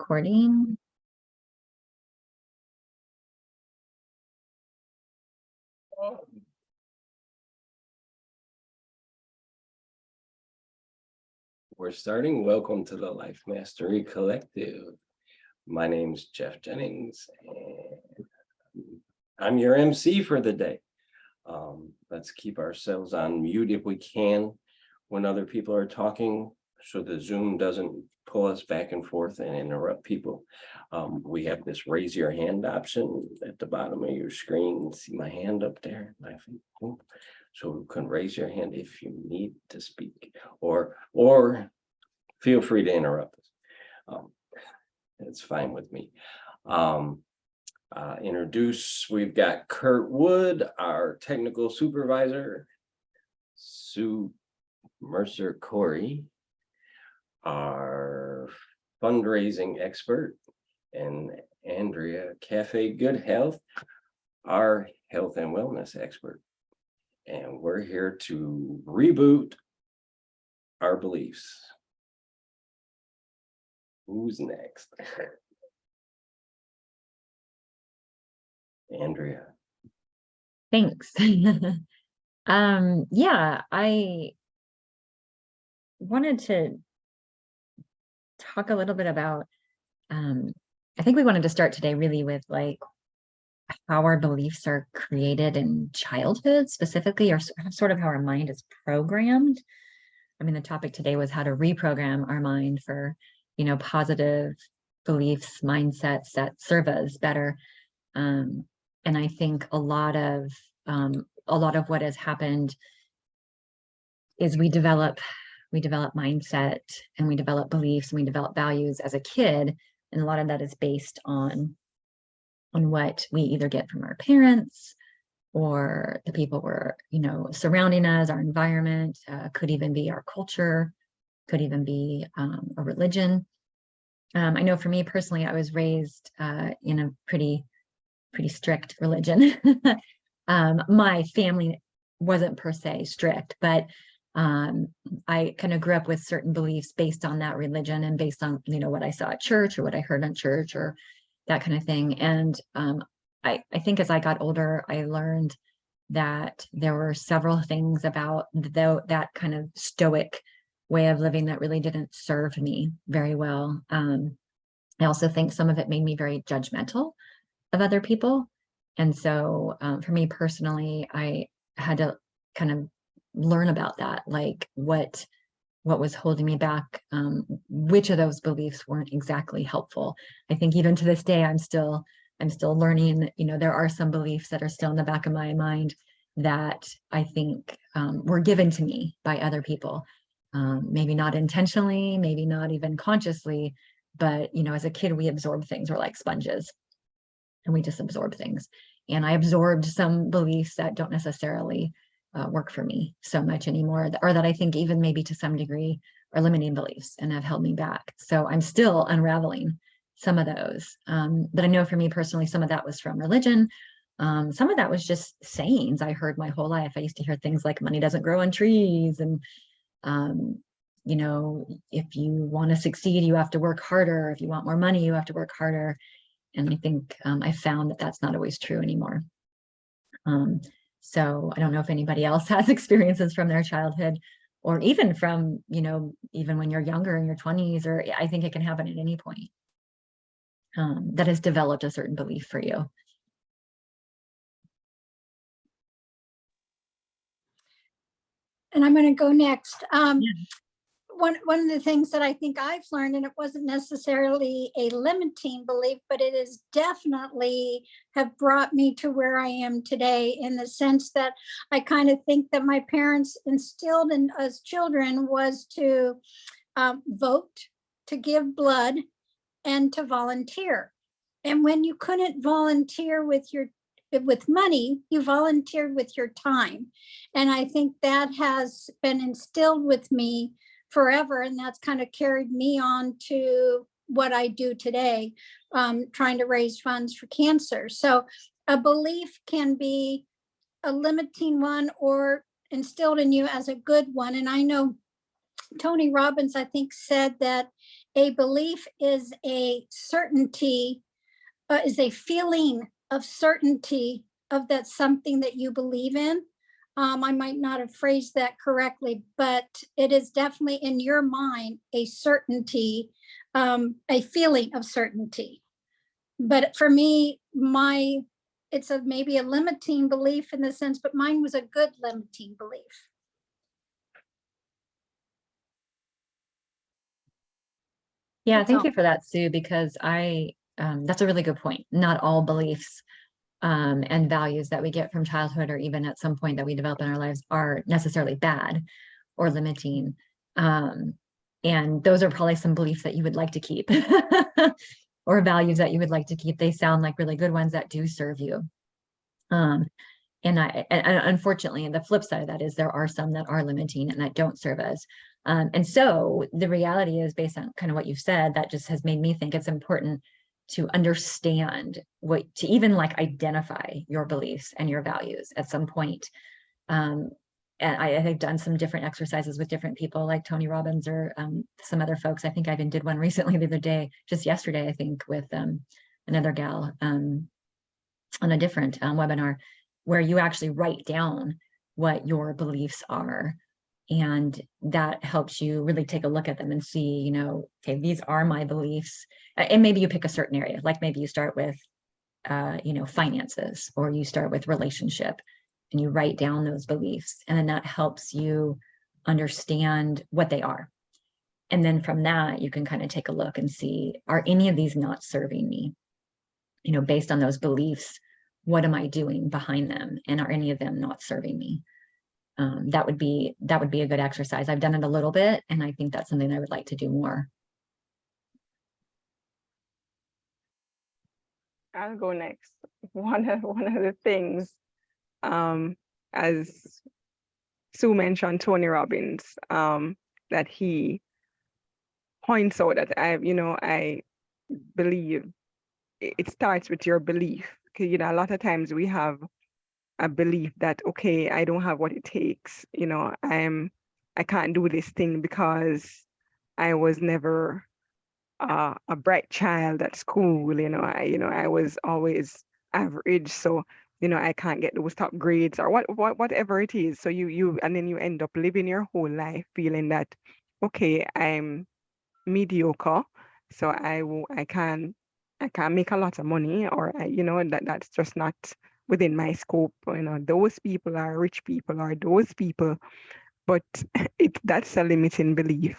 Recording. We're starting. Welcome to the Life Mastery Collective. My name's Jeff Jennings, and I'm your MC for the day. Let's keep ourselves on mute if we can when other people are talking, so the Zoom doesn't pull us back and forth and interrupt people. We have this raise your hand option at the bottom of your screen. See my hand up there? So you can raise your hand if you need to speak, or feel free to interrupt us. It's fine with me. We've got Kurt Wood, our technical supervisor, Sue Mercer Corey, our fundraising expert, and Andrea Cafe Good Health, our health and wellness expert. And we're here to reboot our beliefs. Who's next? Andrea. Thanks. Yeah, I wanted to talk a little bit about, I think we wanted to start today really with like how our beliefs are created in childhood specifically, or sort of how our mind is programmed. I mean, the topic today was how to reprogram our mind for, positive beliefs, mindsets that serve us better. And I think a lot of what has happened is we develop mindset, and we develop beliefs, and we develop values as a kid. And a lot of that is based on what we either get from our parents or the people we're, surrounding us, our environment, could even be our culture, could even be a religion. I know for me personally, I was raised in a pretty strict religion. My family wasn't per se strict, but I kind of grew up with certain beliefs based on that religion and based on, what I saw at church or what I heard in church or that kind of thing. And I think as I got older, I learned that there were several things about that kind of stoic way of living that really didn't serve me very well. I also think some of it made me very judgmental of other people. And so for me personally, I had to kind of learn about that, like what was holding me back, which of those beliefs weren't exactly helpful. I think even to this day, I'm still learning. There are some beliefs that are still in the back of my mind that I think were given to me by other people, maybe not intentionally, maybe not even consciously, but as a kid, we absorb things. We're like sponges, and we just absorb things. And I absorbed some beliefs that don't necessarily work for me so much anymore, or that I think even maybe to some degree are limiting beliefs and have held me back. So I'm still unraveling some of those. But I know for me personally, some of that was from religion. Some of that was just sayings I heard my whole life. I used to hear things like money doesn't grow on trees. And, if you want to succeed, you have to work harder. If you want more money, you have to work harder. And I think I found that that's not always true anymore. So I don't know if anybody else has experiences from their childhood, or even from, even when you're younger in your 20s, or I think it can happen at any point, that has developed a certain belief for you. And I'm going to go next. One of the things that I think I've learned, and it wasn't necessarily a limiting belief, but it is definitely have brought me to where I am today, in the sense that I kind of think that my parents instilled in us children was to vote, to give blood, and to volunteer. And when you couldn't volunteer with money, you volunteered with your time. And I think that has been instilled with me forever, and that's kind of carried me on to what I do today, trying to raise funds for cancer. So a belief can be a limiting one or instilled in you as a good one. And I know Tony Robbins, I think, said that a belief is a certainty, is a feeling of certainty of that something that you believe in. I might not have phrased that correctly, but it is definitely in your mind a certainty, a feeling of certainty. But for me, it's maybe a limiting belief in the sense, but mine was a good limiting belief. Yeah, That's thank all. you for that, Sue, because that's a really good point. Not all beliefs and values that we get from childhood or even at some point that we develop in our lives are necessarily bad or limiting. And those are probably some beliefs that you would like to keep or values that you would like to keep. They sound like really good ones that do serve you. And unfortunately, the flip side of that is there are some that are limiting and that don't serve us. And so the reality is, based on kind of what you've said, that just has made me think it's important to understand to even like identify your beliefs and your values at some point. And I've done some different exercises with different people like Tony Robbins or some other folks. I think I even did one recently the other day, just yesterday, I think, with another gal on a different webinar, where you actually write down what your beliefs are. And that helps you really take a look at them and see, okay, these are my beliefs. And maybe you pick a certain area, like maybe you start with, finances, or you start with relationship, and you write down those beliefs. And then that helps you understand what they are. And then from that, you can kind of take a look and see, are any of these not serving me? Based on those beliefs, what am I doing behind them? And are any of them not serving me? That would be a good exercise. I've done it a little bit, and I think that's something I would like to do more. I'll go next. One of the things, as Sue mentioned, Tony Robbins, that he points out that I believe it starts with your belief. Because a lot of times we have a belief that, okay, I don't have what it takes. I can't do this thing because I was never a bright child at school. I was always average, so I can't get those top grades or whatever it is. So and then you end up living your whole life feeling that, okay, I'm mediocre, so I can't make a lot of money, or that's just not within my scope. Those people are rich people, or those people, but that's a limiting belief.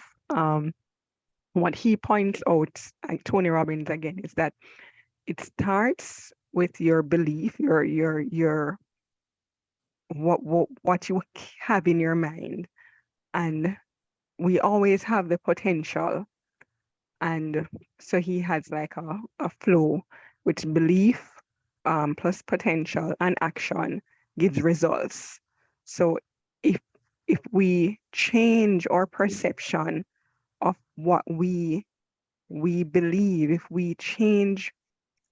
What he points out, Tony Robbins again, is that it starts with your belief, your what you have in your mind, and we always have the potential. And so he has like a flow, which belief plus potential and action gives results. So if we change our perception of what we believe, if we change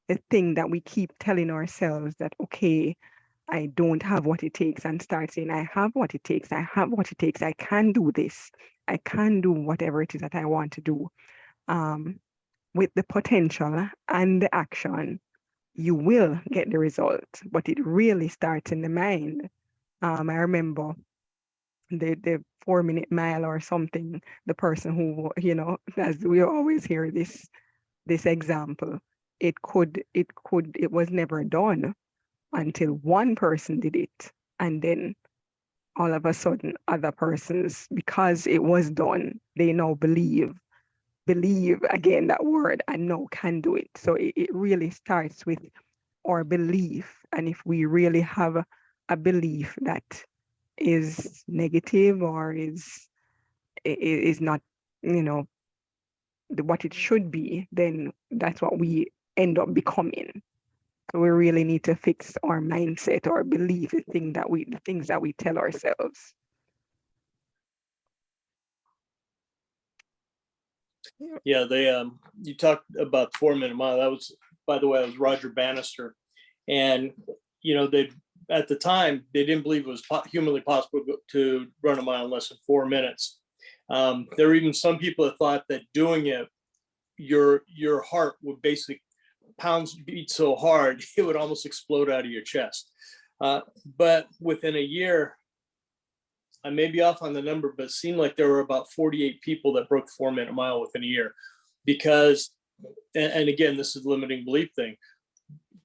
the thing that we keep telling ourselves that, okay, I don't have what it takes, and start saying, I have what it takes, I have what it takes, I can do this, I can do whatever it is that I want to do. With the potential and the action, you will get the result, but it really starts in the mind. I remember the 4-minute mile or something, the person who, as we always hear this example, it was never done until one person did it. And then all of a sudden other persons, because it was done, they now believe again, that word, and now can do it. So it really starts with our belief. And if we really have a belief that is negative or is not, what it should be, then that's what we end up becoming. So we really need to fix our mindset, our belief, the things that we tell ourselves. Yeah, you talked about 4-minute mile. That was, by the way, that was Roger Bannister. And, they, at the time, they didn't believe it was humanly possible to run a mile in less than 4 minutes. There were even some people that thought that doing it your heart would basically beat so hard, it would almost explode out of your chest. But within a year, I may be off on the number, but it seemed like there were about 48 people that broke the 4-minute mile within a year. Because, and again, this is a limiting belief thing,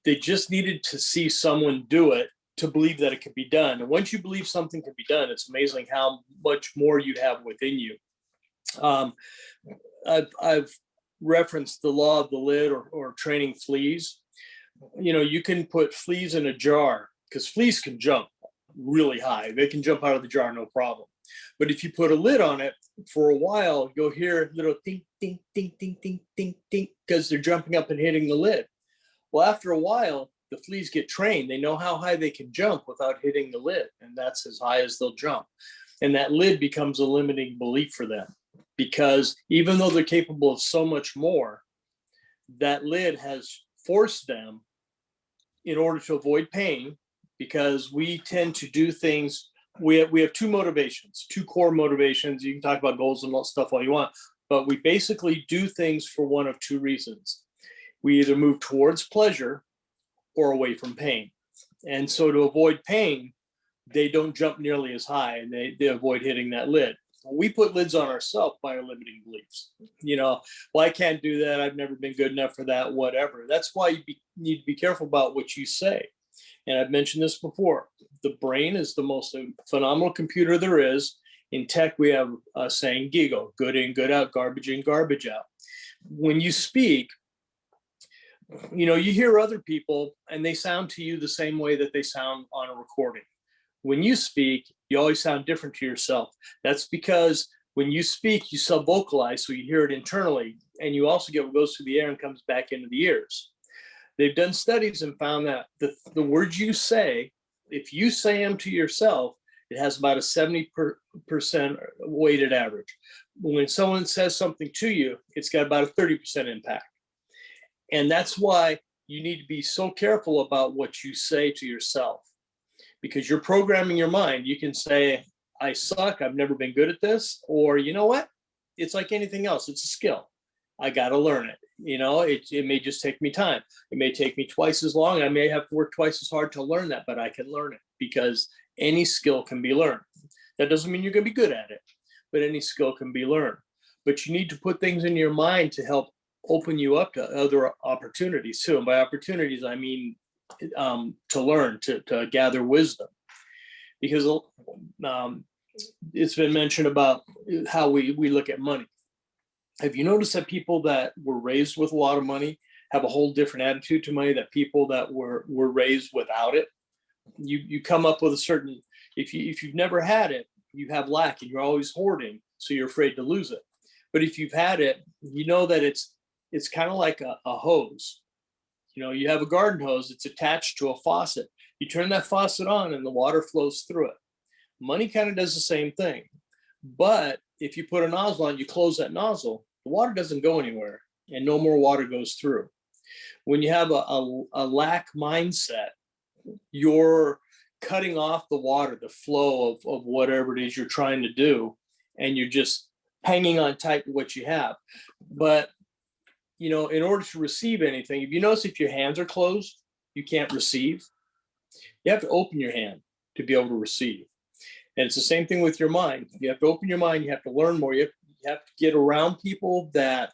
they just needed to see someone do it to believe that it could be done. And once you believe something can be done, it's amazing how much more you have within you. I've referenced the law of the lid, or training fleas. You can put fleas in a jar, because fleas can jump really high. They can jump out of the jar, no problem. But if you put a lid on it for a while, you'll hear little ding, ding, ding, ding, ding, ding, ding, because they're jumping up and hitting the lid. Well, after a while, the fleas get trained. They know how high they can jump without hitting the lid, and that's as high as they'll jump. And that lid becomes a limiting belief for them, because even though they're capable of so much more, that lid has forced them, in order to avoid pain, because we tend to do things, we have two motivations, two core motivations. You can talk about goals and stuff all you want, but we basically do things for one of two reasons. We either move towards pleasure or away from pain. And so to avoid pain, they don't jump nearly as high, and they avoid hitting that lid. We put lids on ourselves by our limiting beliefs. Well, I can't do that. I've never been good enough for that, whatever. That's why you need to be careful about what you say. And I've mentioned this before. The brain is the most phenomenal computer there is. In tech, we have a saying, GIGO, good in, good out, garbage in, garbage out. When you speak, you hear other people and they sound to you the same way that they sound on a recording. When you speak, you always sound different to yourself. That's because when you speak, you self-vocalize, so you hear it internally, and you also get what goes through the air and comes back into the ears. They've done studies and found that the words you say, if you say them to yourself, it has about a 70% weighted average. When someone says something to you, it's got about a 30% impact. And that's why you need to be so careful about what you say to yourself, because you're programming your mind. You can say, I suck, I've never been good at this, or you know what? It's like anything else, it's a skill. I got to learn it. It may just take me time. It may take me twice as long. I may have to work twice as hard to learn that, but I can learn it, because any skill can be learned. That doesn't mean you're going to be good at it, but any skill can be learned. But you need to put things in your mind to help open you up to other opportunities too. And by opportunities, I mean to learn, to gather wisdom. Because it's been mentioned about how we look at money. Have you noticed that people that were raised with a lot of money have a whole different attitude to money than people that were raised without it? You come up with a certain, if you've never had it, you have lack and you're always hoarding, so you're afraid to lose it. But if you've had it, you know that it's kind of like a hose. You have a garden hose, it's attached to a faucet. You turn that faucet on and the water flows through it. Money kind of does the same thing. But if you put a nozzle on, you close that nozzle, the water doesn't go anywhere and no more water goes through. When you have a lack mindset, you're cutting off the water, the flow of whatever it is you're trying to do, and you're just hanging on tight to what you have. But in order to receive anything, if you notice, if your hands are closed, you can't receive. You have to open your hand to be able to receive. And it's the same thing with your mind. You have to open your mind. You have to learn more. You have to get around people that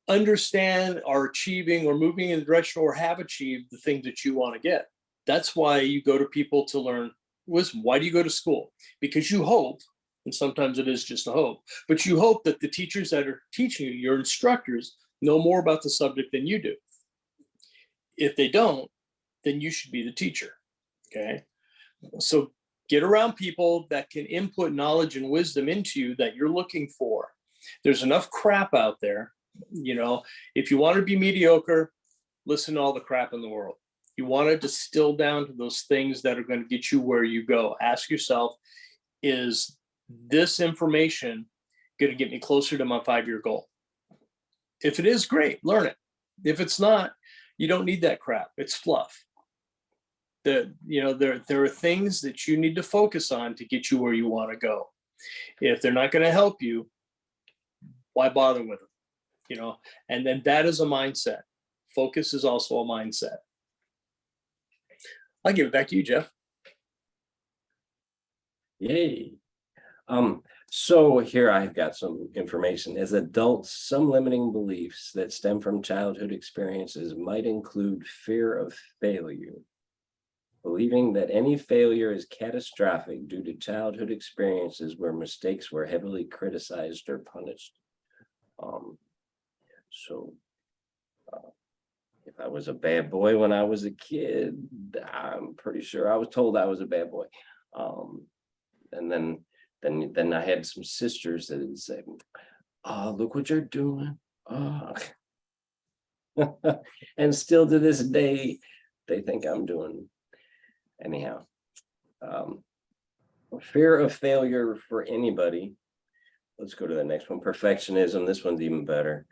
understand, are achieving, or moving in the direction, or have achieved the things that you want to get. That's why you go to people to learn wisdom. Why do you go to school? Because you hope, and sometimes it is just a hope, but you hope that the teachers that are teaching you, your instructors, know more about the subject than you do. If they don't, then you should be the teacher. Okay. So get around people that can input knowledge and wisdom into you that you're looking for. There's enough crap out there. If you want to be mediocre, listen to all the crap in the world. You want to distill down to those things that are going to get you where you go. Ask yourself, is this information going to get me closer to my 5-year goal? If it is, great, learn it. If it's not, you don't need that crap. It's fluff. There are things that you need to focus on to get you where you want to go. If they're not going to help you, why bother with them? you know, and then that is a mindset. Focus is also a mindset. I'll give it back to you, Jeff. Yay. So here I've got some information. As adults, some limiting beliefs that stem from childhood experiences might include fear of failure, believing that any failure is catastrophic due to childhood experiences where mistakes were heavily criticized or punished. If I was a bad boy when I was a kid, I'm pretty sure I was told I was a bad boy. And then I had some sisters that would say, "Oh, look what you're doing." Oh. And still to this day, they think I'm doing anyhow. Fear of failure for anybody. Let's go to the next one. Perfectionism. This one's even better.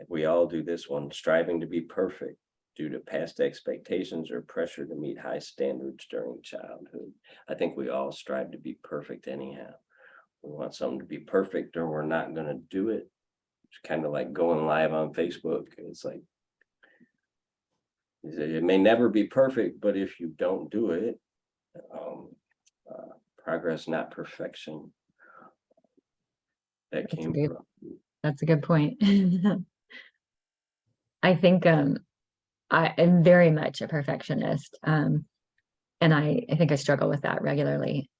We all do this one. Striving to be perfect due to past expectations or pressure to meet high standards during childhood. I think we all strive to be perfect anyhow. We want something to be perfect or we're not going to do it. It's kind of like going live on Facebook. It's like, it may never be perfect, but if you don't do it, progress, not perfection. That came from. That's a good point. I think I am very much a perfectionist. And I think I struggle with that regularly.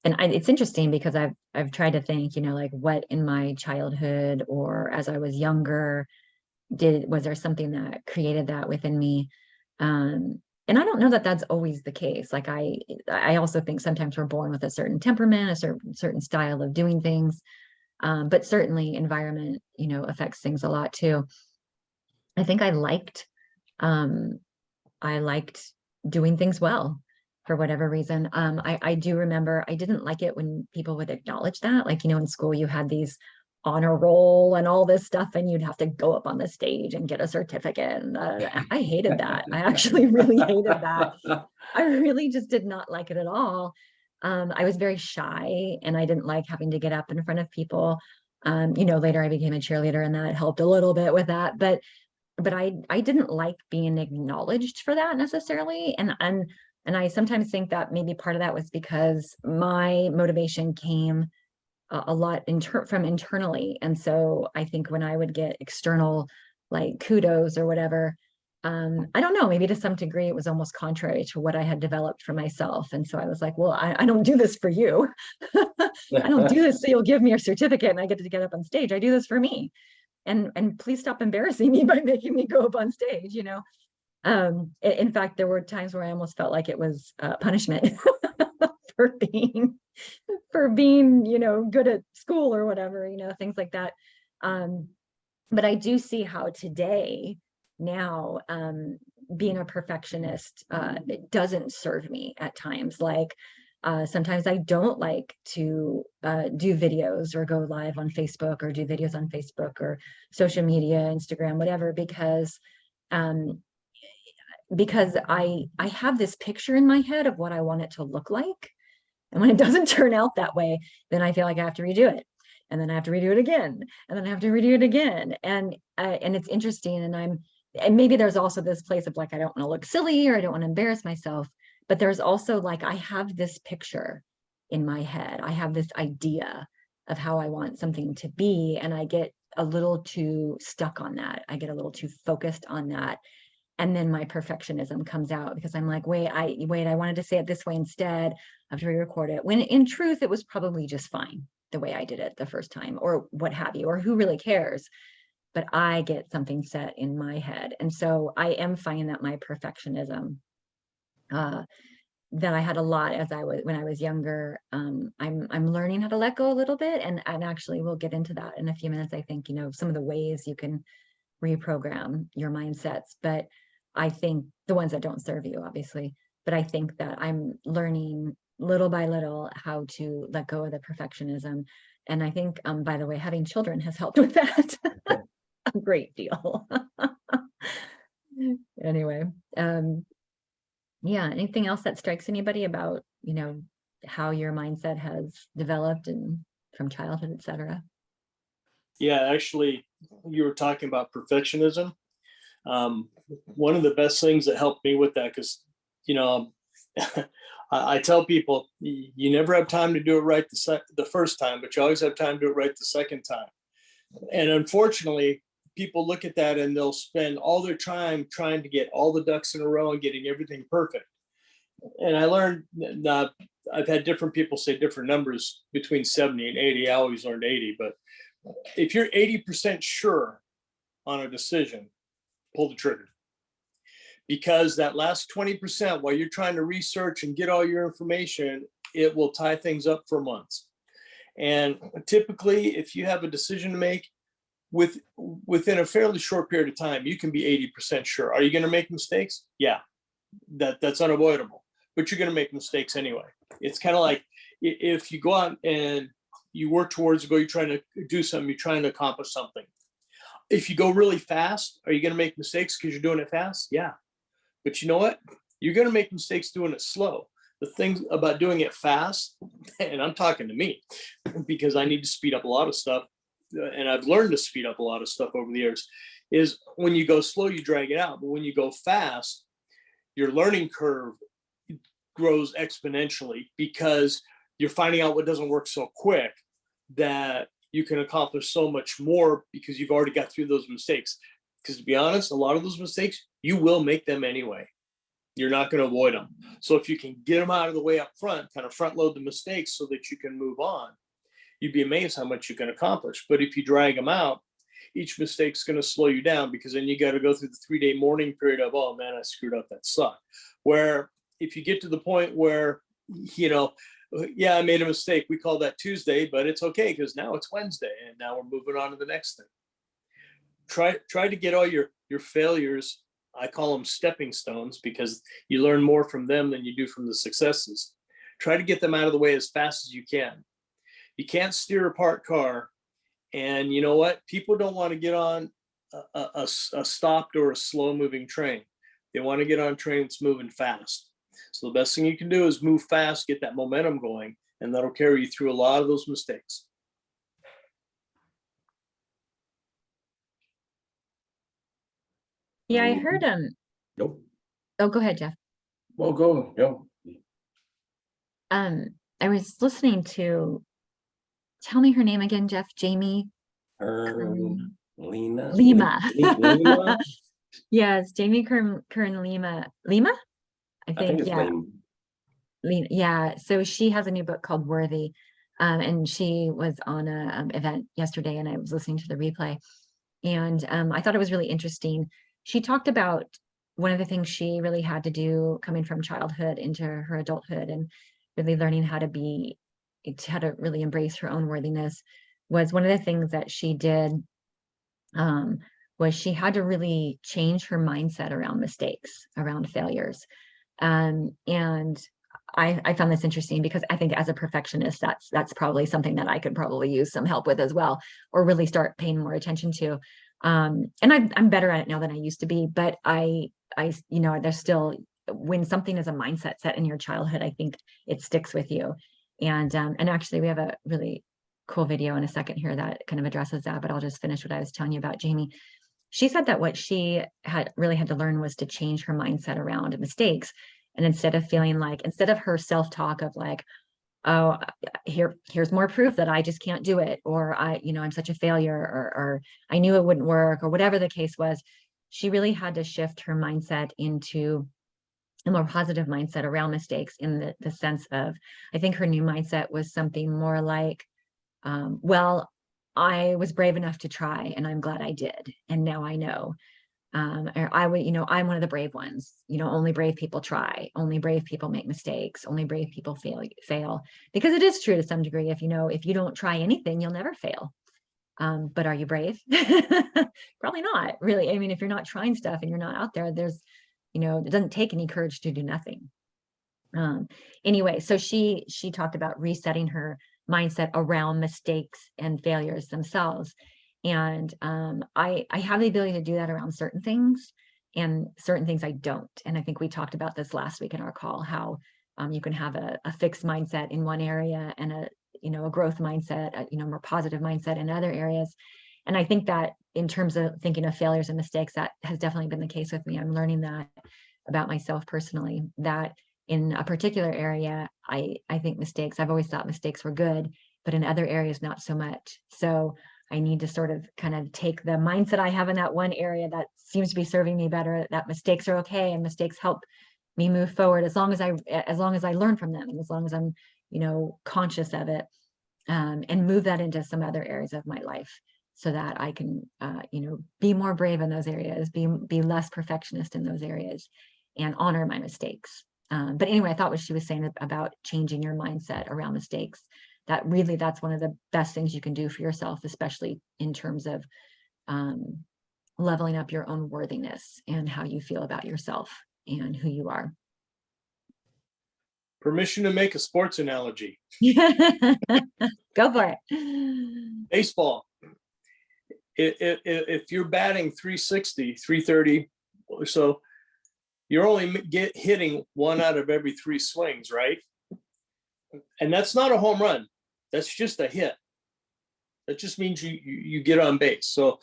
It's interesting because I've tried to think, you know, like what in my childhood or as I was younger, was there something that created that within me? And I don't know that that's always the case. Like I also think sometimes we're born with a certain temperament, a certain style of doing things. But certainly environment, you know, affects things a lot too. I think I liked doing things well for whatever reason. I do remember I didn't like it when people would acknowledge that, like, you know, in school you had these honor roll and all this stuff and you'd have to go up on the stage and get a certificate. And I hated that. I actually really hated that. I really just did not like it at all. I was very shy and I didn't like having to get up in front of people. You know, later I became a cheerleader and that helped a little bit with that, but I didn't like being acknowledged for that necessarily. And I sometimes think that maybe part of that was because my motivation came a lot from internally. And so I think when I would get external like kudos or whatever, I don't know, maybe to some degree it was almost contrary to what I had developed for myself. And so I was like, well, I don't do this for you. I don't do this so you'll give me a certificate and I get to get up on stage. I do this for me. And please stop embarrassing me by making me go up on stage, you know. In fact, there were times where I almost felt like it was punishment for being, you know, good at school or whatever, you know, things like that. But I do see how today, now, being a perfectionist, it doesn't serve me at times. Like sometimes I don't like to do videos or go live on Facebook or do videos on Facebook or social media, Instagram, whatever, because I have this picture in my head of what I want it to look like. And when it doesn't turn out that way, then I feel like I have to redo it. And then I have to redo it again. And then I have to redo it again. And it's interesting. And maybe there's also this place of like, I don't want to look silly or I don't want to embarrass myself. But there's also like, I have this picture in my head. I have this idea of how I want something to be. And I get a little too stuck on that. I get a little too focused on that. And then my perfectionism comes out because I'm like, wait, I wanted to say it this way instead. I have to re-record it. When in truth, it was probably just fine the way I did it the first time or what have you, or who really cares? But I get something set in my head. And so I am finding that my perfectionism that I had a lot when I was younger. I'm learning how to let go a little bit. And actually we'll get into that in a few minutes. I think, you know, some of the ways you can reprogram your mindsets, but I think the ones that don't serve you, obviously, but I think that I'm learning little by little how to let go of the perfectionism. And I think, by the way, having children has helped with that a great deal. Anyway, yeah, anything else that strikes anybody about, you know, how your mindset has developed and from childhood, etc.? Yeah, actually, you were talking about perfectionism. One of the best things that helped me with that, because, you know, I tell people, you never have time to do it right the first time, but you always have time to do it right the second time. And unfortunately, people look at that and they'll spend all their time trying to get all the ducks in a row and getting everything perfect. And I learned that I've had different people say different numbers between 70 and 80. I always learned 80, but if you're 80% sure on a decision, pull the trigger. Because that last 20%, while you're trying to research and get all your information, it will tie things up for months. And typically, if you have a decision to make within a fairly short period of time, you can be 80% sure. Are you going to make mistakes? Yeah, that's unavoidable, but you're going to make mistakes anyway. It's kind of like if you go out and you work towards a goal, you're trying to do something, you're trying to accomplish something. If you go really fast, are you going to make mistakes because you're doing it fast? Yeah. But you know what? You're going to make mistakes doing it slow. The thing about doing it fast, and I'm talking to me because I need to speed up a lot of stuff, and I've learned to speed up a lot of stuff over the years, is when you go slow, you drag it out. But when you go fast, your learning curve grows exponentially because you're finding out what doesn't work so quick that you can accomplish so much more because you've already got through those mistakes. Because to be honest, a lot of those mistakes, you will make them anyway. You're not going to avoid them. So if you can get them out of the way up front, kind of front load the mistakes so that you can move on, you'd be amazed how much you can accomplish. But if you drag them out, each mistake's going to slow you down because then you got to go through the 3-day mourning period of, oh man, I screwed up, that sucked. Where if you get to the point where, you know, yeah, I made a mistake, we call that Tuesday, but it's okay because now it's Wednesday and now we're moving on to the next thing. Try to get all your failures, I call them stepping stones because you learn more from them than you do from the successes. Try to get them out of the way as fast as you can. You can't steer a parked car. And you know what? People don't want to get on a stopped or a slow moving train. They want to get on a train that's moving fast. So the best thing you can do is move fast, get that momentum going, and that'll carry you through a lot of those mistakes. Yeah, I heard Nope. oh, go ahead, Jeff. Well, go. I was listening to, tell me her name again, Jeff. Jamie Lima. Lima. Yes, Jamie Kern Lima. I I think think, it's yeah. Lima. Yeah, so she has a new book called Worthy, and she was on a event yesterday, and I was listening to the replay, and I thought it was really interesting. She talked about one of the things she really had to do coming from childhood into her adulthood and really learning how to really embrace her own worthiness was one of the things that she did was she had to really change her mindset around mistakes, around failures. And I found this interesting because I think as a perfectionist, that's probably something that I could probably use some help with as well, or really start paying more attention to. And I'm better at it now than I used to be, but I there's still, when something is a mindset set in your childhood, I think it sticks with you. And actually we have a really cool video in a second here that kind of addresses that, but I'll just finish what I was telling you about Jamie. She said that what she had to learn was to change her mindset around mistakes. And instead of her self-talk of like, oh, here's more proof that I just can't do it, or I'm such a failure, or I knew it wouldn't work, or whatever the case was, she really had to shift her mindset into a more positive mindset around mistakes in the sense of, I think her new mindset was something more like, well, I was brave enough to try and I'm glad I did. And now I know. Or I'm one of the brave ones. Only brave people try, only brave people make mistakes, only brave people fail. Because it is true to some degree, if you don't try anything, you'll never fail. But are you brave? Probably not, really. I mean, if you're not trying stuff and you're not out there, it doesn't take any courage to do nothing. Anyway, so she talked about resetting her mindset around mistakes and failures themselves. And I have the ability to do that around certain things, and certain things I don't. And I think we talked about this last week in our call, how you can have a fixed mindset in one area and a growth mindset, more positive mindset in other areas. And I think that in terms of thinking of failures and mistakes, that has definitely been the case with me. I'm learning that about myself personally, that in a particular area, I think mistakes, I've always thought mistakes were good, but in other areas, not so much. So I need to sort of kind of take the mindset I have in that one area that seems to be serving me better, that mistakes are okay and mistakes help me move forward as long as I learn from them, and as long as I'm, you know, conscious of it, and move that into some other areas of my life so that I can, you know, be more brave in those areas, be less perfectionist in those areas, and honor my mistakes. But anyway, I thought what she was saying about changing your mindset around mistakes, that really, that's one of the best things you can do for yourself, especially in terms of leveling up your own worthiness and how you feel about yourself and who you are. Permission to make a sports analogy. Go for it. Baseball. If you're batting 360, 330 or so, you're only hitting 1 out of every 3 swings, right? And that's not a home run. That's just a hit. That just means you get on base. So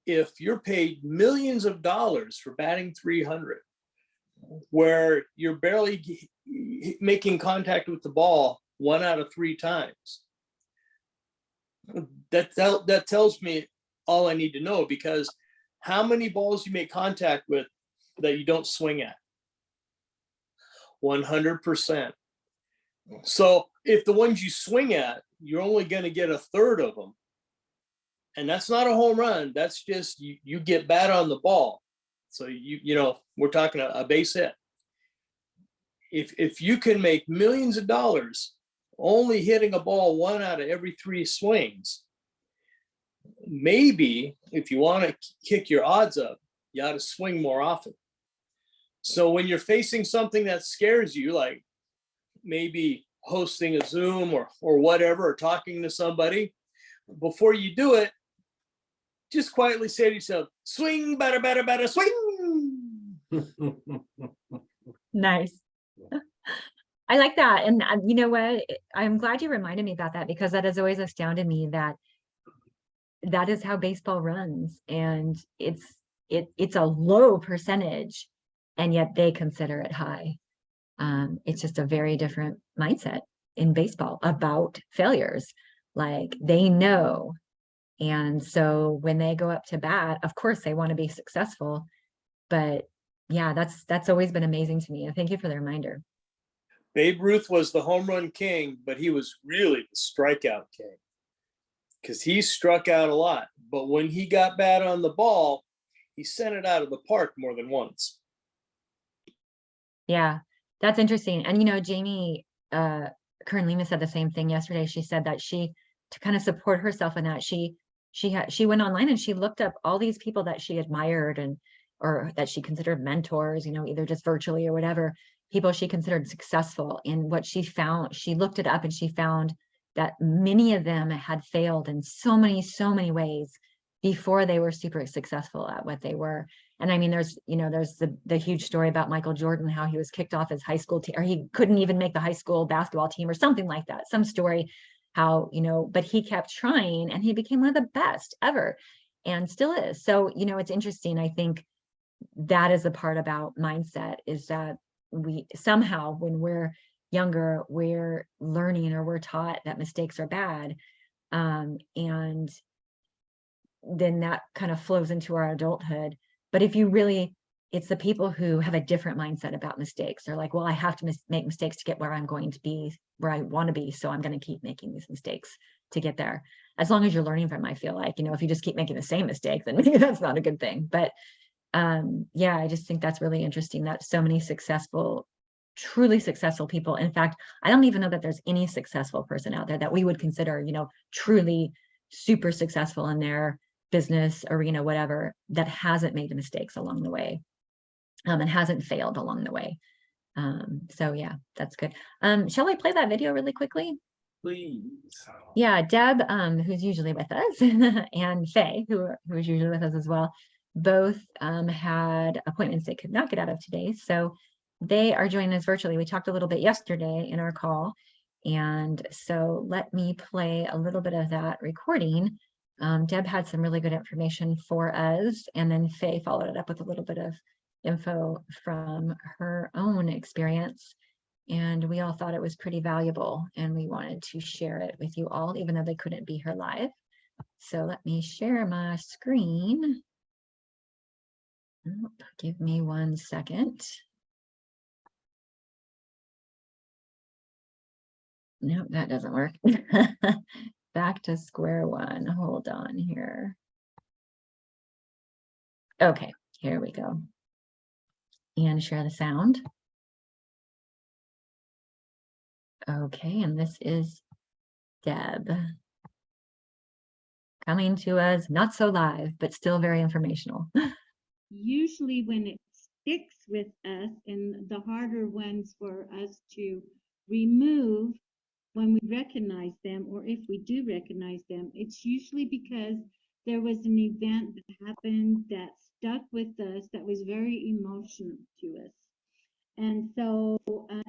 if you're paid millions of dollars for batting 300, where you're barely making contact with the ball 1 out of 3 times, that tells me all I need to know, because how many balls you make contact with that you don't swing at? 100%. So if the ones you swing at, you're only going to get 1/3 of them, and that's not a home run. That's just you get bat on the ball. So you know, we're talking a base hit. If you can make millions of dollars only hitting a ball 1 out of every 3 swings, maybe if you want to kick your odds up, you ought to swing more often. So when you're facing something that scares you, like maybe hosting a Zoom or whatever, or talking to somebody, before you do it, just quietly say to yourself, swing, better, better, better, swing. Nice. I like that. And you know what? I'm glad you reminded me about that, because that has always astounded me that that is how baseball runs. And it's a low percentage, and yet they consider it high. It's just a very different mindset in baseball about failures. Like, they know. And so when they go up to bat, of course they want to be successful. But yeah, that's always been amazing to me. And thank you for the reminder. Babe Ruth was the home run king, but he was really the strikeout king, because he struck out a lot. But when he got bat on the ball, he sent it out of the park more than once. Yeah, that's interesting. And, you know, Jamie Kern Lima said the same thing yesterday. She said that to kind of support herself in that, she went online and she looked up all these people that she admired or that she considered mentors, you know, either just virtually or whatever, people she considered successful. And what she found, she looked it up and she found that many of them had failed in so many ways before they were super successful at what they were. And I mean, there's the huge story about Michael Jordan, how he was kicked off his high school team, or he couldn't even make the high school basketball team or something like that. Some story how, you know, but he kept trying and he became one of the best ever and still is. So, you know, it's interesting. I think that is the part about mindset, is that we somehow, when we're younger, we're learning or we're taught that mistakes are bad. And then that kind of flows into our adulthood. But if you really, it's the people who have a different mindset about mistakes. They're like, well, I have to make mistakes to get where I'm going to be, where I want to be. So I'm going to keep making these mistakes to get there. As long as you're learning from them, I feel like, you know, if you just keep making the same mistake, then maybe that's not a good thing. But yeah, I just think that's really interesting that so many truly successful people. In fact, I don't even know that there's any successful person out there that we would consider, you know, truly super successful in their business arena, whatever, that hasn't made the mistakes along the way, and hasn't failed along the way. So yeah, that's good. Shall I play that video really quickly? Please. Yeah, Deb, who's usually with us, and Faye, who's usually with us as well, both had appointments they could not get out of today. So they are joining us virtually. We talked a little bit yesterday in our call. And so let me play a little bit of that recording Deb had some really good information for us, and then Faye followed it up with a little bit of info from her own experience. And we all thought it was pretty valuable, and we wanted to share it with you all, even though they couldn't be here live. So let me share my screen. Oh, give me 1 second. No, that doesn't work. Back to square one. Hold on here. Okay, here we go. And share the sound. Okay, and this is Deb. Coming to us, not so live, but still very informational. Usually when it sticks with us, and the harder ones for us to remove when we recognize them, or if we do recognize them, it's usually because there was an event that happened that stuck with us that was very emotional to us. And so,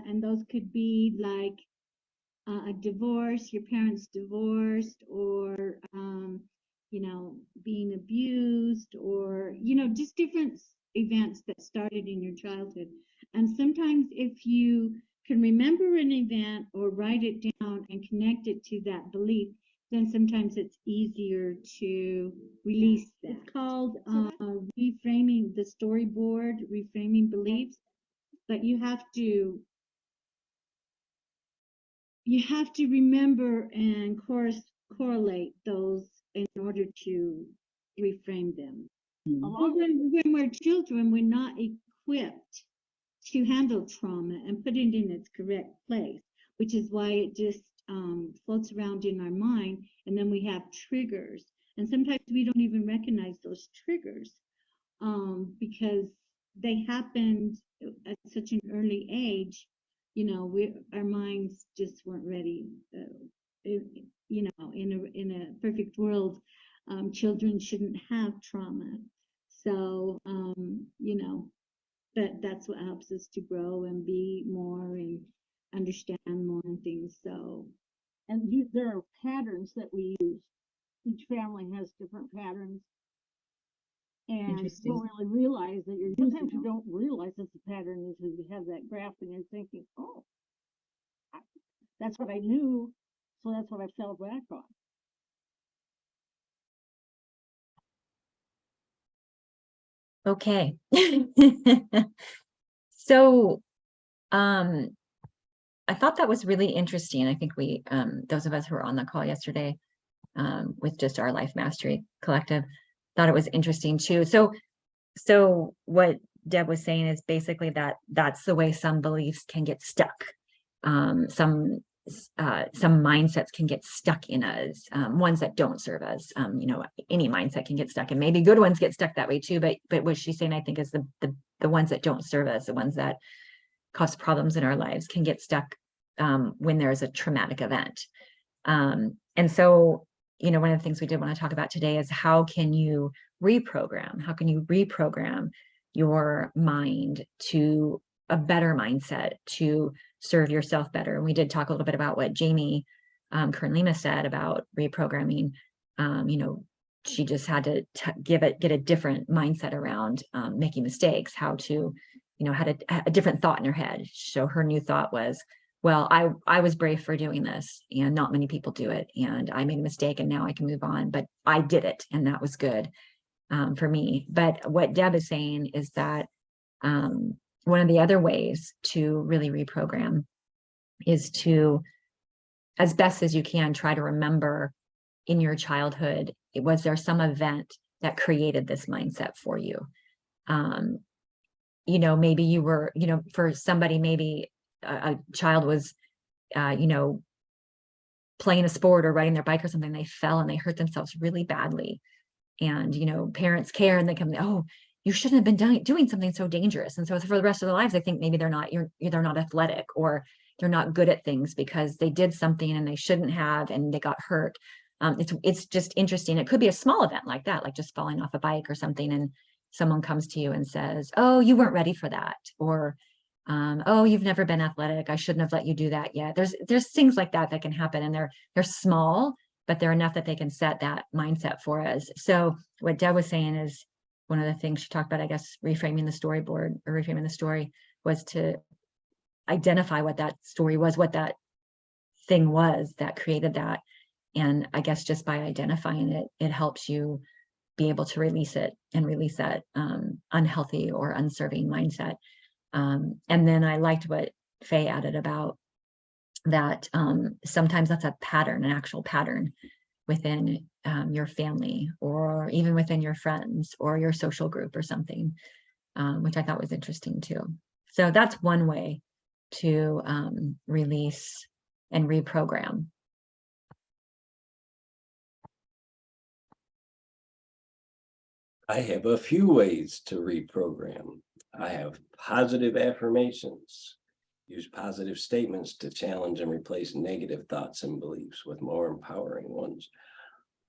and those could be like a divorce, your parents divorced, or, you know, being abused, or, you know, just different events that started in your childhood. And sometimes if you can remember an event or write it down and connect it to that belief, then sometimes it's easier to release that. It's called reframing the storyboard, reframing beliefs, but you have to remember and correlate those in order to reframe them. When we're children, we're not equipped to handle trauma and put it in its correct place, which is why it just floats around in our mind, and then we have triggers. And sometimes we don't even recognize those triggers because they happened at such an early age. You know, our minds just weren't ready. You know, in a perfect world, children shouldn't have trauma. So, you know, but that's what helps us to grow and be more and understand more and things. So, and there are patterns that we use. Each family has different patterns. And you don't really realize that you're using them. You don't realize it's a pattern until you have that graph and you're thinking, oh, that's what I knew, so that's what I fell back on. Okay. So, I thought that was really interesting. I think we, those of us who were on the call yesterday, with just our Life Mastery Collective, thought it was interesting too. So what Deb was saying is basically that that's the way some beliefs can get stuck. Some mindsets can get stuck in us, ones that don't serve us. You know, any mindset can get stuck, and maybe good ones get stuck that way too. But what she's saying, I think, is the ones that don't serve us, the ones that cause problems in our lives, can get stuck when there's a traumatic event. And so, you know, one of the things we did want to talk about today is how can you reprogram? How can you reprogram your mind to a better mindset to serve yourself better? And we did talk a little bit about what Jamie Kern-Lima said about reprogramming. You know, she just had to get a different mindset around making mistakes, how to, you know, had a different thought in her head. So her new thought was, well, I was brave for doing this, and not many people do it, and I made a mistake and now I can move on, but I did it and that was good for me. But what Deb is saying is that one of the other ways to really reprogram is to, as best as you can, try to remember in your childhood, was there some event that created this mindset for you? You know, maybe you were, you know, for somebody, maybe a child was, you know, playing a sport or riding their bike or something, they fell and they hurt themselves really badly. And, you know, parents care and they come, oh, you shouldn't have been doing something so dangerous. And so for the rest of their lives, I think maybe they're not athletic, or they're not good at things because they did something and they shouldn't have, and they got hurt. It's just interesting. It could be a small event like that, like just falling off a bike or something, and someone comes to you and says, oh, you weren't ready for that, or oh, you've never been athletic, I shouldn't have let you do that yet. There's things like that that can happen, and they're small, but they're enough that they can set that mindset for us. So what Deb was saying is, one of the things she talked about, I guess, reframing the storyboard or reframing the story, was to identify what that story was, what that thing was that created that. And I guess just by identifying it, it helps you be able to release it and release that unhealthy or unserving mindset. And then I liked what Faye added about that sometimes that's a pattern, an actual pattern within your family, or even within your friends or your social group or something, which I thought was interesting too. So that's one way to release and reprogram. I have a few ways to reprogram. I have positive affirmations. Use positive statements to challenge and replace negative thoughts and beliefs with more empowering ones.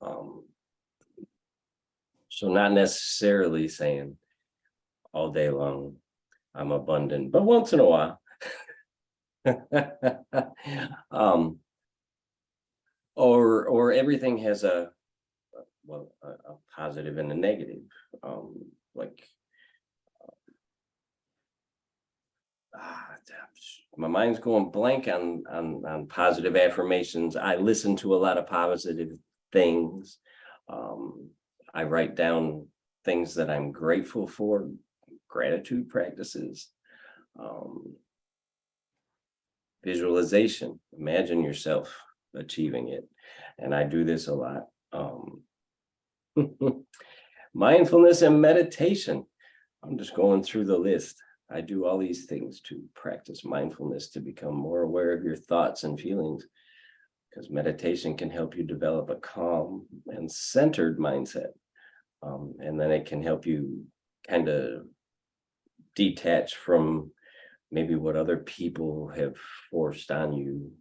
So not necessarily saying all day long, I'm abundant, but once in a while. Or everything has a positive and a negative. My mind's going blank on positive affirmations. I listen to a lot of positive things. I write down things that I'm grateful for, gratitude practices, visualization. Imagine yourself achieving it. And I do this a lot. Mindfulness and meditation. I'm just going through the list. I do all these things to practice mindfulness, to become more aware of your thoughts and feelings, because meditation can help you develop a calm and centered mindset. And then it can help you kind of detach from maybe what other people have forced on you.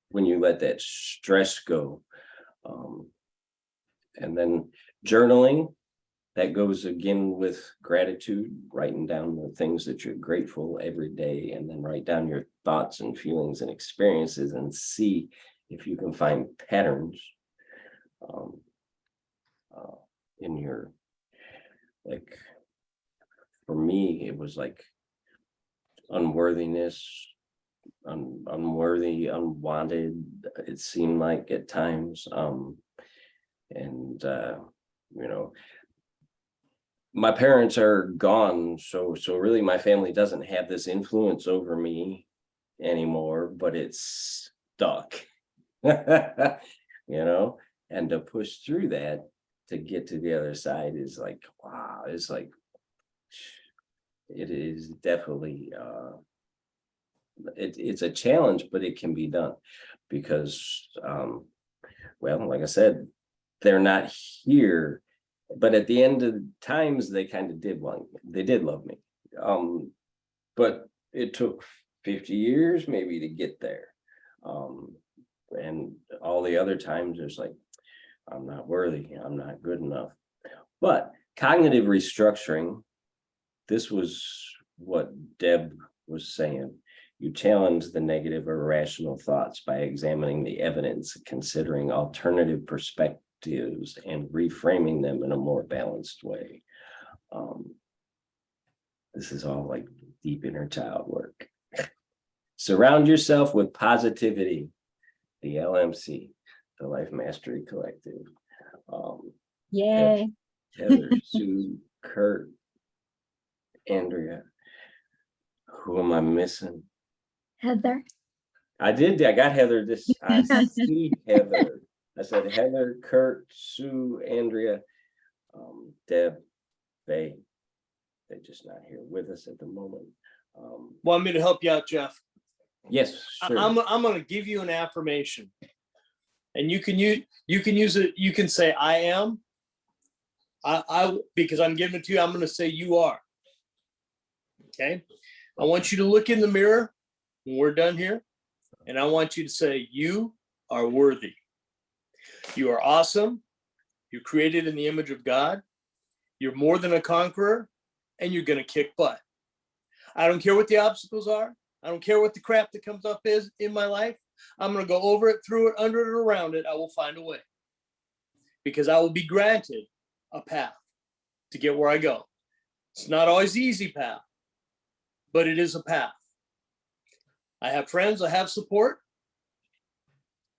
When you let that stress go. And then journaling, that goes again with gratitude, writing down the things that you're grateful every day, and then write down your thoughts and feelings and experiences and see if you can find patterns in your, like, for me, it was like unworthiness, unworthy, unwanted, it seemed like at times. My parents are gone, so really my family doesn't have this influence over me anymore, but it's stuck. And to push through that to get to the other side is like, wow, it's like, it is definitely it's a challenge, but it can be done because like I said, they're not here, but at the end of times they kind of did love me. But it took 50 years maybe to get there. And all the other times there's like, I'm not worthy, I'm not good enough. But cognitive restructuring, this was what Deb was saying. You challenge the negative or irrational thoughts by examining the evidence, considering alternative perspectives, and reframing them in a more balanced way. This is all like deep inner child work. Surround yourself with positivity. The LMC, the Life Mastery Collective. Yay. Heather, Sue, Kurt, Andrea. Who am I missing? Heather. I got Heather. I see Heather. I said Heather, Kurt, Sue, Andrea, Deb, Faye. They're just not here with us at the moment. Want me to help you out, Jeff? Yes, sure. I'm going to give you an affirmation, and you can use it. You can say, I am. I because I'm giving it to you, I'm going to say you are. Okay. I want you to look in the mirror when we're done here, and I want you to say, you are worthy. You are awesome. You're created in the image of God. You're more than a conqueror, and you're going to kick butt. I don't care what the obstacles are. I don't care what the crap that comes up is in my life. I'm going to go over it, through it, under it, around it. I will find a way, because I will be granted a path to get where I go. It's not always the easy path, but it is a path. I have friends, I have support,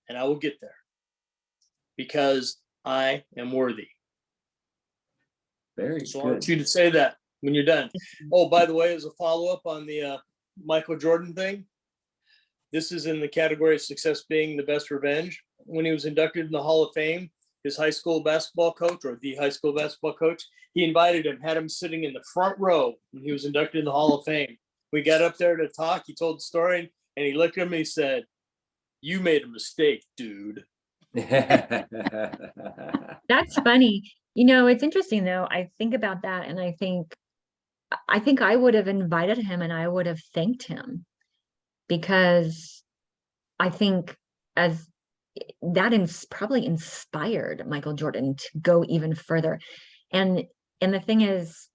and I will get there because I am worthy. Very So I good. want you to say that when you're done. Oh, by the way, as a follow-up on the Michael Jordan thing, this is in the category of success being the best revenge. When he was inducted in the Hall of Fame, his high school basketball coach, or the high school basketball coach, he invited him, had him sitting in the front row when he was inducted in the Hall of Fame. We got up there to talk. He told the story, and he looked at me and he said, "You made a mistake, dude." That's funny. You know, it's interesting though. I think about that and I think I would have invited him and I would have thanked him, because I think as that probably inspired Michael Jordan to go even further. And the thing is,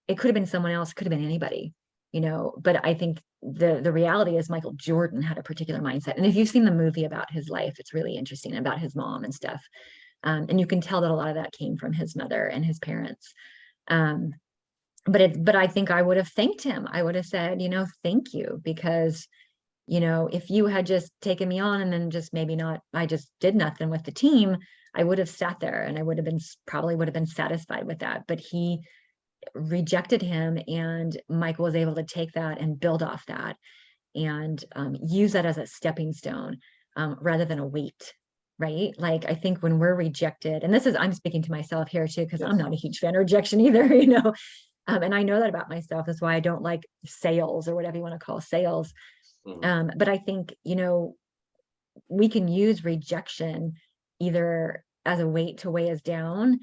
it could have been someone else, could have been anybody, you know, but I think the reality is Michael Jordan had a particular mindset. And if you've seen the movie about his life, it's really interesting, about his mom and stuff. And you can tell that a lot of that came from his mother and his parents. But I think I would have thanked him. I would have said, you know, thank you, because, you know, if you had just taken me on and then just maybe not, I just did nothing with the team, I would have sat there and I would have been probably would have been satisfied with that. But he rejected him, and Michael was able to take that and build off that and use that as a stepping stone rather than a weight. Right? Like, I think when we're rejected, and this is, I'm speaking to myself here too, because I'm not a huge fan of rejection either, you know, and I know that about myself. That's why I don't like sales, or whatever you want to call sales. But I think, you know, we can use rejection either as a weight to weigh us down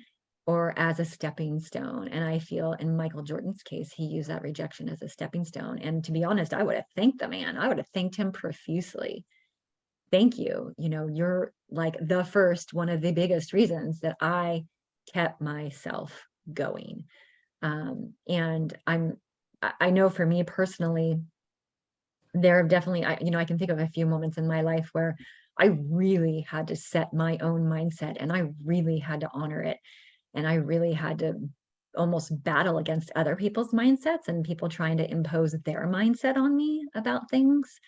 or as a stepping stone. And I feel in Michael Jordan's case, he used that rejection as a stepping stone. And to be honest, I would have thanked the man. I would have thanked him profusely. Thank you. You know, you're like the first, one of the biggest reasons that I kept myself going. And I know for me personally, there have definitely, you know, I can think of a few moments in my life where I really had to set my own mindset, and I really had to honor it. And I really had to almost battle against other people's mindsets and people trying to impose their mindset on me about things.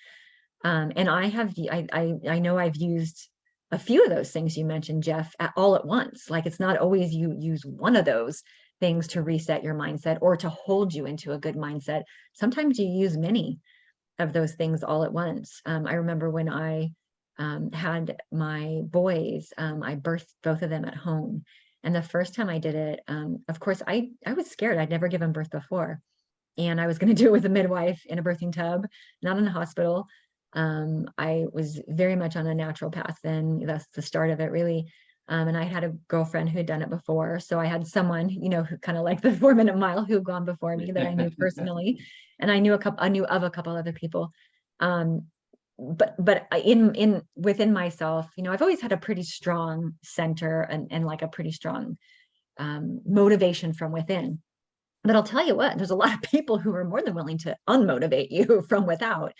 And I know I've used a few of those things you mentioned, Jeff, all at once. Like, it's not always you use one of those things to reset your mindset or to hold you into a good mindset. Sometimes you use many of those things all at once. I remember when I had my boys, I birthed both of them at home. And the first time I did it, of course, I was scared. I'd never given birth before. And I was going to do it with a midwife in a birthing tub, not in a hospital. I was very much on a natural path then. That's the start of it, really. And I had a girlfriend who had done it before. So I had someone, you know, who kind of like the 4-minute mile who had gone before me that I knew personally. And I knew of a couple other people. But within myself, you know, I've always had a pretty strong center and like a pretty strong motivation from within. But I'll tell you what, there's a lot of people who are more than willing to unmotivate you from without.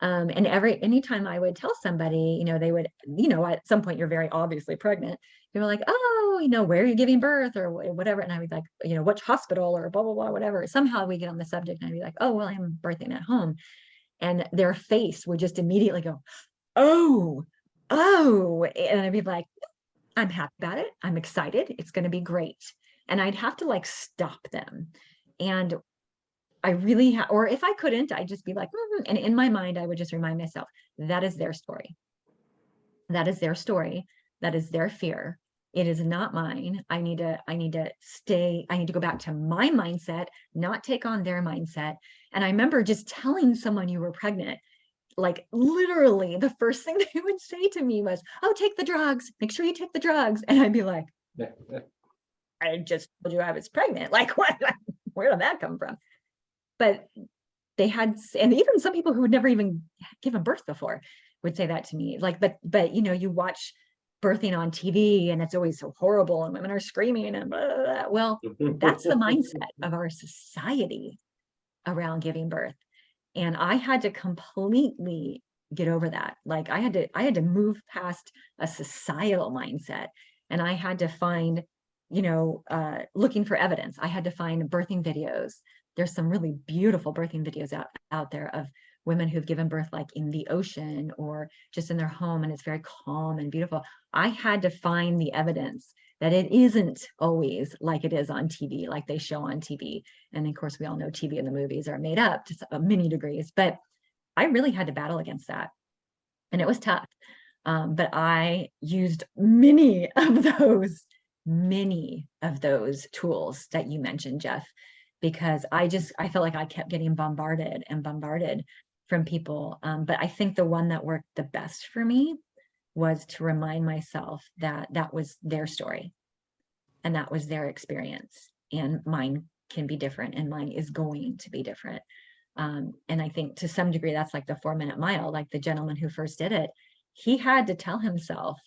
And anytime I would tell somebody, you know, they would, you know, at some point you're very obviously pregnant. They were like, oh, you know, where are you giving birth or whatever? And I would like, you know, which hospital or blah, blah, blah, whatever. Somehow we get on the subject and I'd be like, oh, well, I'm birthing at home. And their face would just immediately go, oh. And I'd be like, I'm happy about it. I'm excited. It's going to be great. And I'd have to like stop them. And I really or if I couldn't, I'd just be like, and in my mind, I would just remind myself, that is their story. That is their story. That is their fear. It is not mine. I need to go back to my mindset, not take on their mindset. And I remember just telling someone you were pregnant, like literally the first thing they would say to me was, oh, take the drugs, make sure you take the drugs. And I'd be like, I just told you I was pregnant. Like, what? Where did that come from? But they had, and even some people who had never even given birth before would say that to me. Like, but you know, you watch birthing on TV and it's always so horrible and women are screaming and blah, blah, blah. Well, that's the mindset of our society around giving birth. And I had to completely get over that. Like I had to move past a societal mindset, and I had to find, you know, looking for evidence. I had to find birthing videos. There's some really beautiful birthing videos out there of women who've given birth like in the ocean or just in their home, and it's very calm and beautiful. I had to find the evidence that it isn't always like it is on TV, like they show on TV. And of course, we all know TV and the movies are made up to many degrees, but I really had to battle against that. And it was tough. But I used many of those tools that you mentioned, Jeff, because I felt like I kept getting bombarded and bombarded from people. But I think the one that worked the best for me was to remind myself that that was their story and that was their experience, and mine can be different, and mine is going to be different. And I think to some degree, that's like the 4-minute mile, like the gentleman who first did it, he had to tell himself,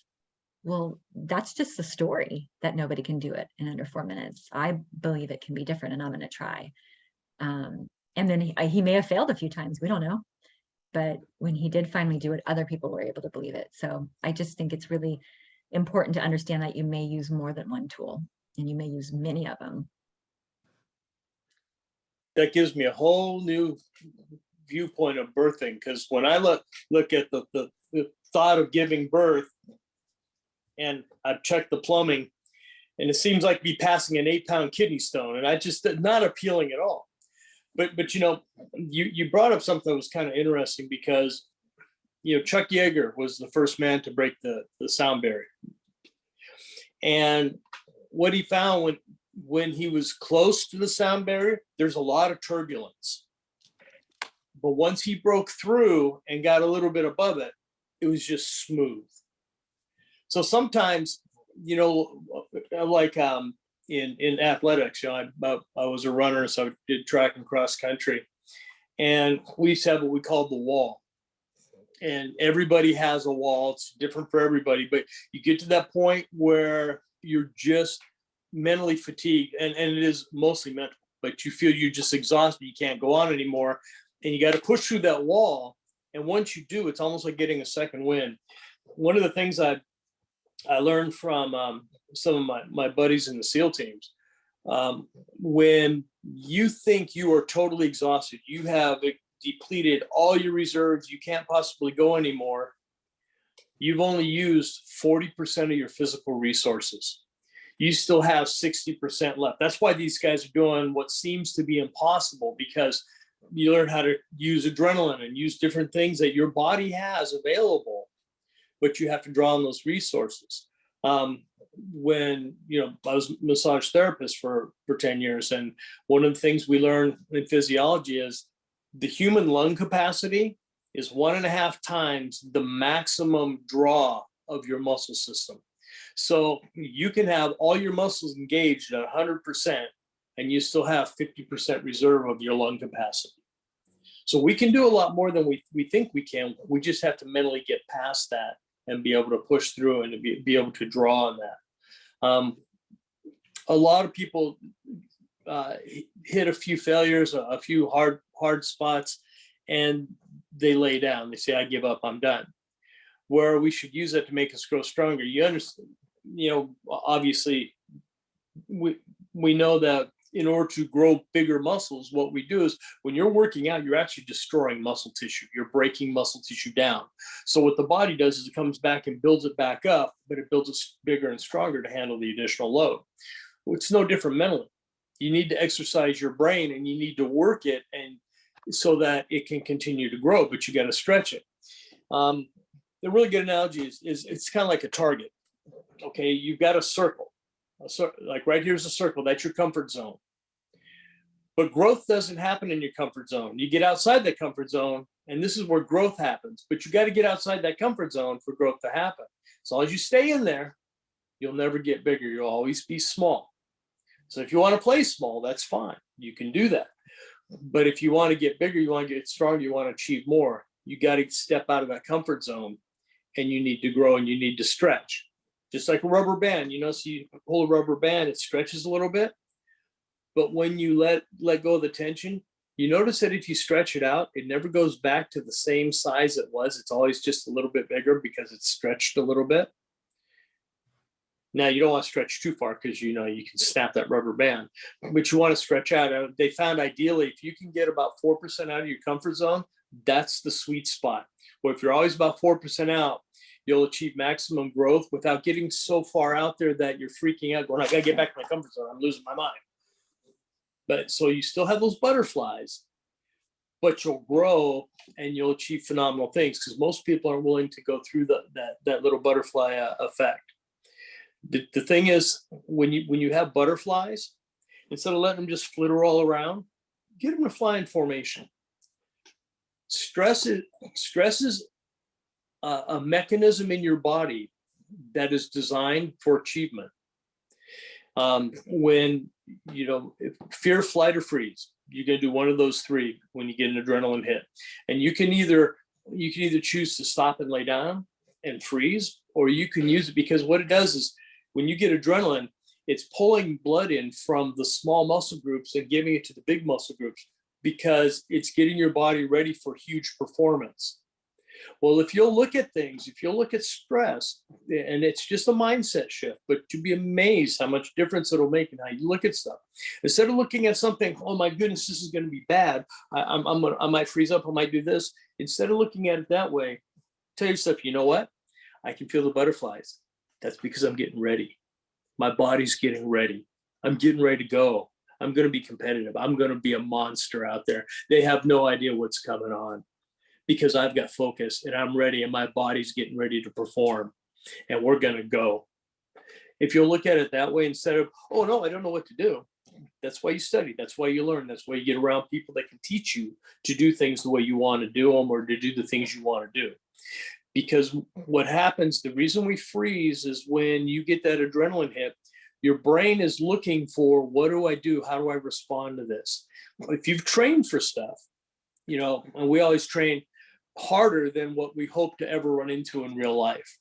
well, that's just the story, that nobody can do it in under 4 minutes. I believe it can be different, and I'm going to try. And then he may have failed a few times. We don't know. But when he did finally do it, other people were able to believe it. So I just think it's really important to understand that you may use more than one tool, and you may use many of them. That gives me a whole new viewpoint of birthing, because when I look at the thought of giving birth, and I've checked the plumbing, and it seems like be passing an 8-pound kidney stone, and I just not appealing at all. But you know, you brought up something that was kind of interesting, because you know, Chuck Yeager was the first man to break the sound barrier, and what he found when he was close to the sound barrier, there's a lot of turbulence. But once he broke through and got a little bit above it, it was just smooth. So sometimes, you know, like in athletics, you know, I was a runner, so I did track and cross country. And we used to have what we called the wall. And everybody has a wall. It's different for everybody. But you get to that point where you're just mentally fatigued, and it is mostly mental, but you feel you're just exhausted, you can't go on anymore, and you got to push through that wall. And once you do, it's almost like getting a second wind. One of the things I learned from some of my buddies in the SEAL teams, when you think you are totally exhausted, you have depleted all your reserves, you can't possibly go anymore, you've only used 40% of your physical resources. You still have 60% left. That's why these guys are doing what seems to be impossible, because you learn how to use adrenaline and use different things that your body has available, but you have to draw on those resources. When, you know, I was a massage therapist for 10 years, and one of the things we learned in physiology is the human lung capacity is 1.5 times the maximum draw of your muscle system. So you can have all your muscles engaged at 100%, and you still have 50% reserve of your lung capacity. So we can do a lot more than we think we can. We just have to mentally get past that and be able to push through and to be able to draw on that. A lot of people hit a few failures, a few hard spots, and they lay down. They say, I give up, I'm done. Where we should use that to make us grow stronger. You understand, you know, obviously we know that in order to grow bigger muscles, what we do is when you're working out, you're actually destroying muscle tissue. You're breaking muscle tissue down. So what the body does is it comes back and builds it back up, but it builds it bigger and stronger to handle the additional load. It's no different mentally. You need to exercise your brain, and you need to work it, and so that it can continue to grow, but you got to stretch it. The really good analogy is it's kind of like a target. Okay, you've got a circle. Like right here's a circle, that's your comfort zone. But growth doesn't happen in your comfort zone. You get outside that comfort zone, and this is where growth happens. But you got to get outside that comfort zone for growth to happen. As long as you stay in there, you'll never get bigger. You'll always be small. So if you want to play small, that's fine. You can do that. But if you want to get bigger, you want to get stronger, you want to achieve more, you got to step out of that comfort zone, and you need to grow, and you need to stretch. Just like a rubber band, you know, so you pull a rubber band, it stretches a little bit. But when you let go of the tension, You notice that if you stretch it out, it never goes back to the same size it was. It's always just a little bit bigger because it's stretched a little bit. Now, you don't want to stretch too far because, you know, you can snap that rubber band, but you want to stretch out. They found ideally, if you can get about 4% out of your comfort zone, that's the sweet spot. Or if you're always about 4% out, you'll achieve maximum growth without getting so far out there that you're freaking out, going, I got to get back to my comfort zone. I'm losing my mind. But so you still have those butterflies, but you'll grow and you'll achieve phenomenal things, because most people aren't willing to go through that little butterfly effect. The thing is, when you have butterflies, instead of letting them just flitter all around, get them to fly in formation. Stress is a mechanism in your body that is designed for achievement. When, you know, fear, flight, or freeze, you're going to do one of those three when you get an adrenaline hit. And you can either choose to stop and lay down and freeze, or you can use it, because what it does is, when you get adrenaline, it's pulling blood in from the small muscle groups and giving it to the big muscle groups, because it's getting your body ready for huge performance. Well, if you'll look at things, if you'll look at stress, and it's just a mindset shift, but you'll be amazed how much difference it'll make in how you look at stuff. Instead of looking at something, oh my goodness, this is going to be bad, I might freeze up, I might do this. Instead of looking at it that way, tell yourself, you know what? I can feel the butterflies. That's because I'm getting ready. My body's getting ready. I'm getting ready to go. I'm going to be competitive. I'm going to be a monster out there. They have no idea what's coming on, because I've got focus and I'm ready and my body's getting ready to perform, and we're going to go. If you'll look at it that way, instead of, oh no, I don't know what to do. That's why you study. That's why you learn. That's why you get around people that can teach you to do things the way you want to do them, or to do the things you want to do. Because what happens, the reason we freeze is when you get that adrenaline hit, your brain is looking for, what do I do? How do I respond to this? If you've trained for stuff, you know, and we always train harder than what we hope to ever run into in real life.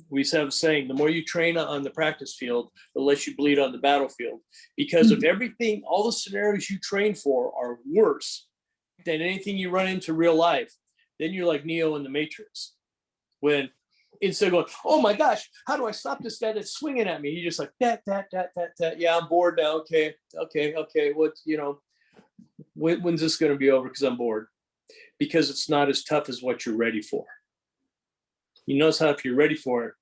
We have a saying, the more you train on the practice field, the less you bleed on the battlefield. Because if everything, all the scenarios you train for are worse than anything you run into real life, then you're like Neo in the Matrix. When instead of going, oh my gosh, how do I stop this guy that's swinging at me? You're just like, that. Yeah, I'm bored now. Okay. What's, you know, when's this going to be over? Because I'm bored. Because it's not as tough as what you're ready for. You notice how if you're ready for it,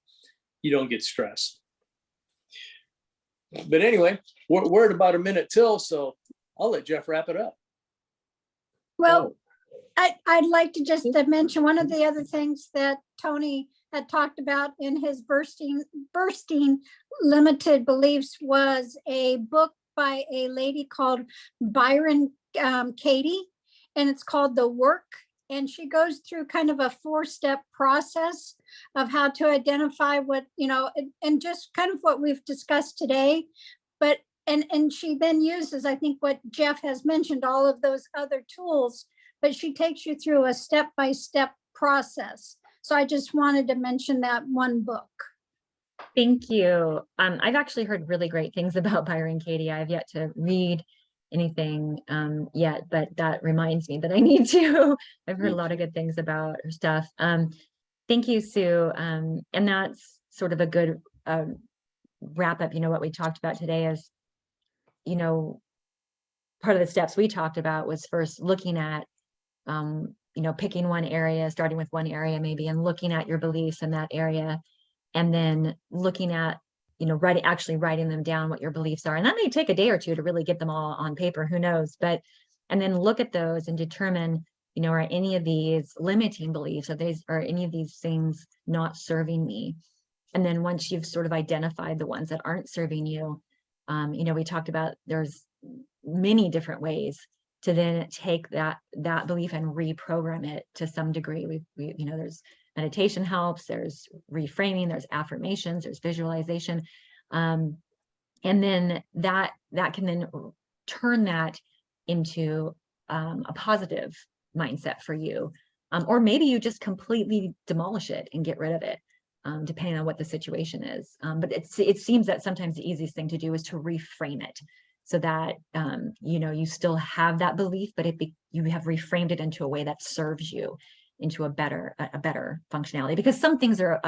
you don't get stressed. But anyway, we're at about a minute till, so I'll let Jeff wrap it up. Well, I'd like to just mention one of the other things that Tony had talked about in his bursting limited beliefs was a book by a lady called Byron Katie, and it's called The Work. And she goes through kind of a 4-step process of how to identify what, you know, and just kind of what we've discussed today. But, and she then uses, I think what Jeff has mentioned, all of those other tools, but she takes you through a step-by-step process. So I just wanted to mention that one book. Thank you. I've actually heard really great things about Byron Katie. I've yet to read anything yet, but that reminds me that I need to. I've heard a lot of good things about her stuff. Thank you, Sue. And that's sort of a good wrap up. You know, what we talked about today is, you know, part of the steps we talked about was first looking at, you know, picking one area, starting with one area maybe, and looking at your beliefs in that area, and then looking at, you know, actually writing them down, what your beliefs are. And that may take a day or two to really get them all on paper, who knows, but, and then look at those and determine, you know, are any of these limiting beliefs, are any of these things not serving me? And then once you've sort of identified the ones that aren't serving you, you know, we talked about there's many different ways to then take that belief and reprogram it to some degree. We you know, there's meditation helps, there's reframing, there's affirmations, there's visualization. And then that can then turn that into a positive mindset for you. Or maybe you just completely demolish it and get rid of it, depending on what the situation is. But it seems that sometimes the easiest thing to do is to reframe it. so that, you know, you still have that belief, but you have reframed it into a way that serves you into a better functionality, because some things are,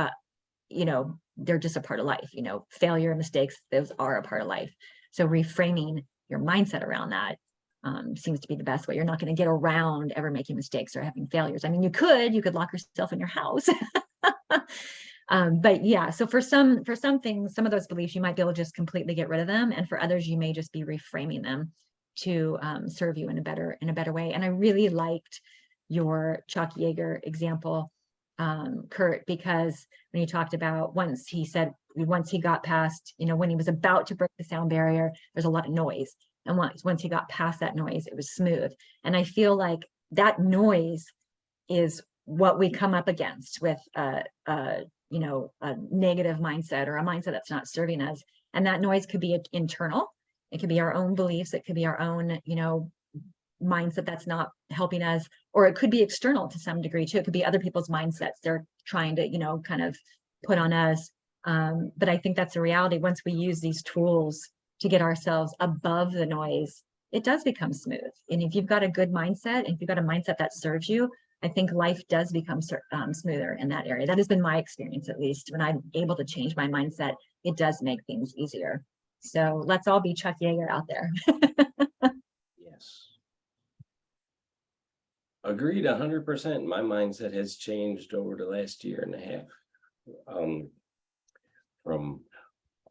you know, they're just a part of life. You know, failure, mistakes, those are a part of life. So reframing your mindset around that seems to be the best way. You're not going to get around ever making mistakes or having failures. I mean, you could lock yourself in your house. But yeah, so for some things, some of those beliefs, you might be able to just completely get urt of them. And for others, you may just be reframing them to serve you in a better way. And I really liked your Chuck Yeager example, Kurt, because when you talked about once he got past, you know, when he was about to break the sound barrier, there's a lot of noise. And once he got past that noise, it was smooth. And I feel like that noise is what we come up against with you know, a negative mindset or a mindset that's not serving us. And that noise could be internal. It could be our own beliefs. It could be our own, you know, mindset that's not helping us, or it could be external to some degree too. It could be other people's mindsets they're trying to, you know, kind of put on us. But I think that's a reality. Once we use these tools to get ourselves above the noise, it does become smooth. And if you've got a good mindset, and if you've got a mindset that serves you, I think life does become smoother in that area. That has been my experience, at least. When I'm able to change my mindset, it does make things easier. So let's all be Chuck Yeager out there. Yes. Agreed 100%. My mindset has changed over the last year and a half. From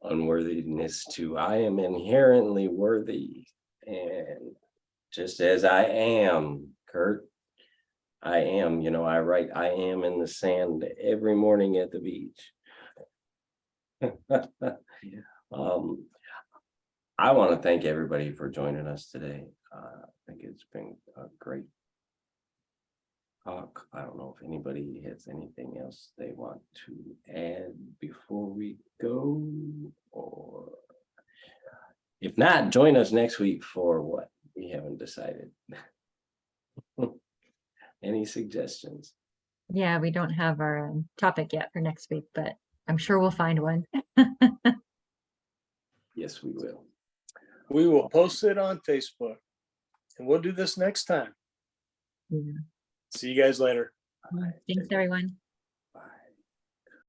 unworthiness to I am inherently worthy. And just as I am, Kurt, I am, you know, I write I am in the sand every morning at the beach. I want to thank everybody for joining us today. I think it's been a great talk. I don't know if anybody has anything else they want to add before we go, or if not, join us next week for what? We haven't decided. Any suggestions? Yeah, we don't have our topic yet for next week, but I'm sure we'll find one. Yes, we will. We will post it on Facebook, and we'll do this next time. Yeah. See you guys later. Thanks, everyone.